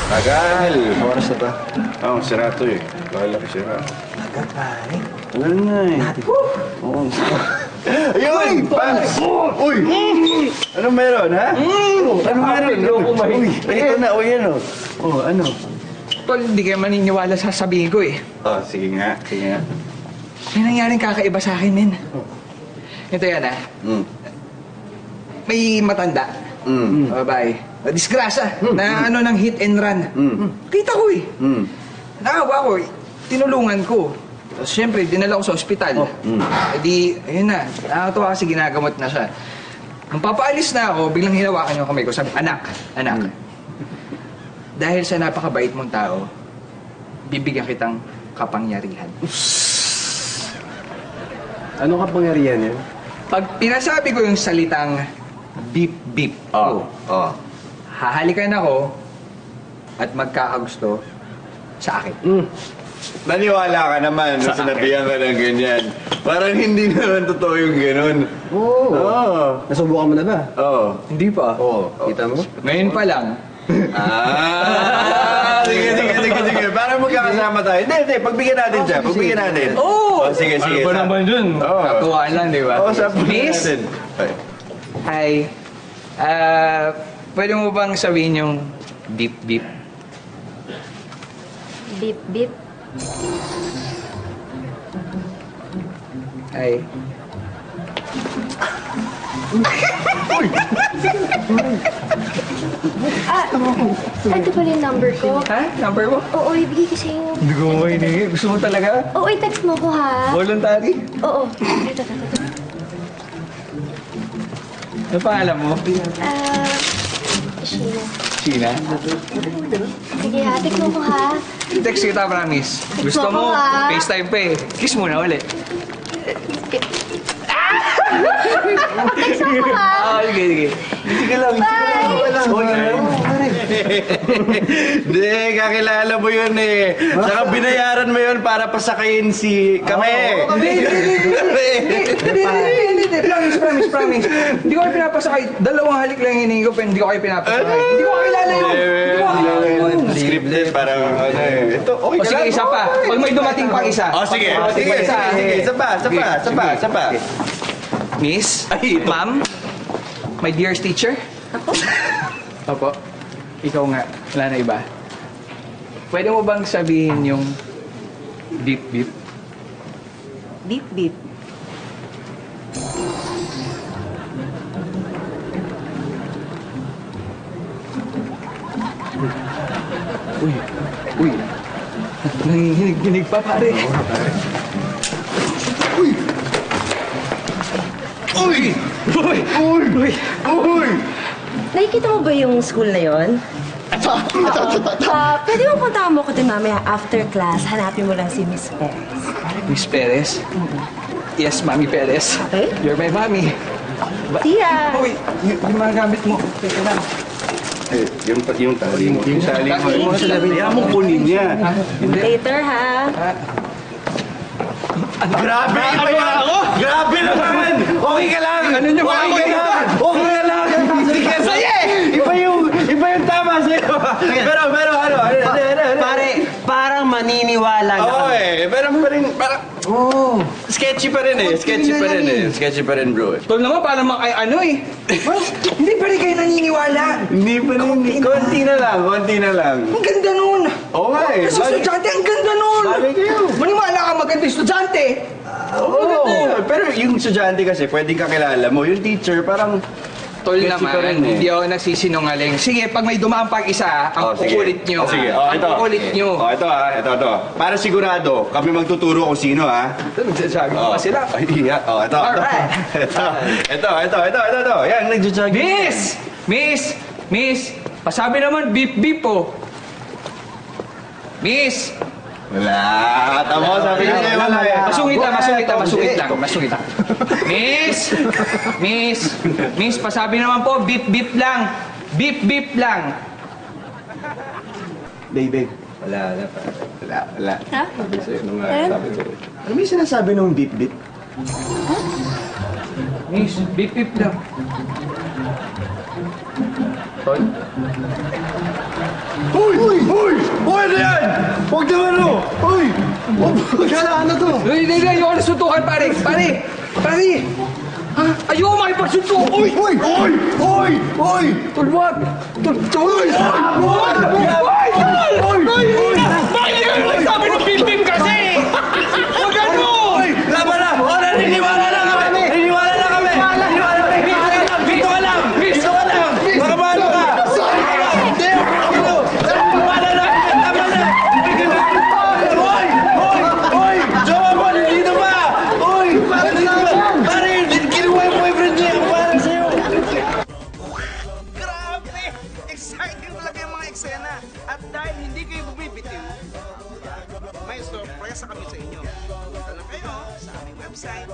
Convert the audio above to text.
Tagal! Oras na ba? Oo, sira to eh. Bakala ko sira. Agad, pare. Tagal nga eh. Oo. Ayun! Pans! Uy! Anong meron, ha? Anong meron? Uy! Ito na, uy, ano? Oh, ano? Tol, hindi kayo maniniwala sa sabihin ko eh. Oh, sige nga, sige nga. May nangyaring kakaiba sa akin, men. Ito yan, ha? May matanda. Babae. Disgrasya na ano ng hit and run. Kita ko eh. Nakawa ko eh. Tinulungan ko. Tapos syempre, dinala ko sa ospital. E di, ayun na. Nakakatawa kasi ginagamot na siya. Nung papaalis na ako, biglang hinawakan yung kamay ko. Sabi, anak. Dahil sa napakabait mong tao, bibigyan kitang kapangyarihan. Ano kapangyarihan yan? Pag pinasabi ko yung salitang beep-beep ko, hahalikan ako at magkakagusto sa akin. Naniwala ka naman na sinabihan ka ng ganyan. Parang hindi naman totoo yung ganun. Oo. Nasubukan mo na ba? Oo. Hindi pa. Oo. Kita mo? Ngayon pa lang. Sige. Para magkakasama tayo. Hindi. Pagbigyan natin siya. Pagbigyan natin. Oo! Sige. Ano ba naman dun? Katuwaan lang, di ba? Oo, sabihin Miss? natin. Hi. Pwede mo bang sabihin yung beep-beep? Beep, beep. Hi. Ito pala yung number ko. Ha? Number mo? Oo, ibigay ko sa'yo. Hindi ko mo hiningi. Gusto mo talaga? Oo, i-text mo ko ha. Voluntary? Oo. Ito. Ano pangalan mo? Sheila. Sheila? Sige ha, text mo ko ha. Text kita, promise. Gusto mo, ha? FaceTime pa eh. Kiss mo na ulit. Text mo ko ha. Sige. Sige lang. Hindi, kakilala mo yun eh. Saka binayaran mo yun para pasakayin si kami. Hindi. Promise. Hindi ko kayo pinapasakay. Dalawang halik lang hiningi ko, pero hindi ko kayo pinapasakay. Hindi ko kakilala yun. Scripted, parang ano eh. Ito, okay O ka sige, lang. isa pa. Pag may dumating pang isa. Sige. Isa pa. Miss? Ma'am? My dearest teacher? Opo. Ikaw nga. Wala na iba. Pwede mo bang sabihin yung beep-beep? Beep-beep. Uy. Nangihinig pa, pare. Uy! Nakikita mo ba yung school na yon? Pwede mo puntahan mo ko din mamaya after class. Hanapin mo lang si Miss Perez. Miss Perez? Yes, Mami Perez. Okay. You're my mommy. See ya! Uy, yung mga gamit mo. Teka lang. Yung tali mo. Yung tali mo. Kakaiba mo sa labi. Kaya mo kunin niya. Later, ha? Grabe! Iba yan! Grabe naman! Okay ka lang! Ano nyo ba? Okay ka lang! Sige, sige! Iba yung tama sa'yo. Pero ano? Pare, parang maniniwala na Oo kami. eh. Pero parang... Sketchy pa rin eh. Sketchy pa rin, bro. Tol naman, parang ano eh. Hindi pa rin kayo naniniwala. Hindi pa rin. Konti na lang. Ang ganda nun. Oo nga eh. Sa estudyante, ang ganda nun. Bagay kayo. Maniwala ka maganda yung estudyante. Oo. Pero yung estudyante kasi, pwedeng kakilala mo. Yung teacher, parang... Tol Sketchy pa rin naman, eh. hindi ako nagsisinungaling. Sige, pag may dumaan pang isa, ang kukulit nyo. Sige, Ang ito. kukulit nyo. Ito. Para sigurado, kami magtuturo kung sino, ha? Ito, nagsasabi ko pa sila. Ay, iya. Ito. Alright. Ito. Yan, nagja-jogging. Miss! Pasabi naman, beep-beep po. Miss! Wala. Tama, sabi niya sa'yo wala eh. Masungit lang. Miss, pasabi naman po, beep-beep lang. Beep-beep lang. Baby. Wala. Ha? Ano ba yung sinasabi ng beep-beep? Miss, beep-beep lang. Tol? Uy! Uy! Uy, ano yan? Huwag naman ano! Uy! Ano to? Hindi, ayoko na suntukan, pare. Pare! Ha? Ayoko makipagsuntukan. Uy! Uy! Uy! Uy! Uy! Tulwag! Uy! Bakit kayo nagsabi ng bim-bim kasi? Huwag ano! Laban na! O, naniniwala lang kami! Naniniwala lang kami! Naniniwala kami! Dito ka lang! Dito ka lang! Baka maano ka! Hindi! Naniniwala lang! Tama na! Uy! Uy! Uy! Jowa mo! Nandito ba? Uy! Nandito ba? Pare! Kinuha yung boyfriend niya! Ang parang sa'yo! Grabe! Exciting talaga yung mga eksena. At dahil hindi kayo bumibitiw, may sorpresa kami sa inyo. Punta lang kayo sa aming website,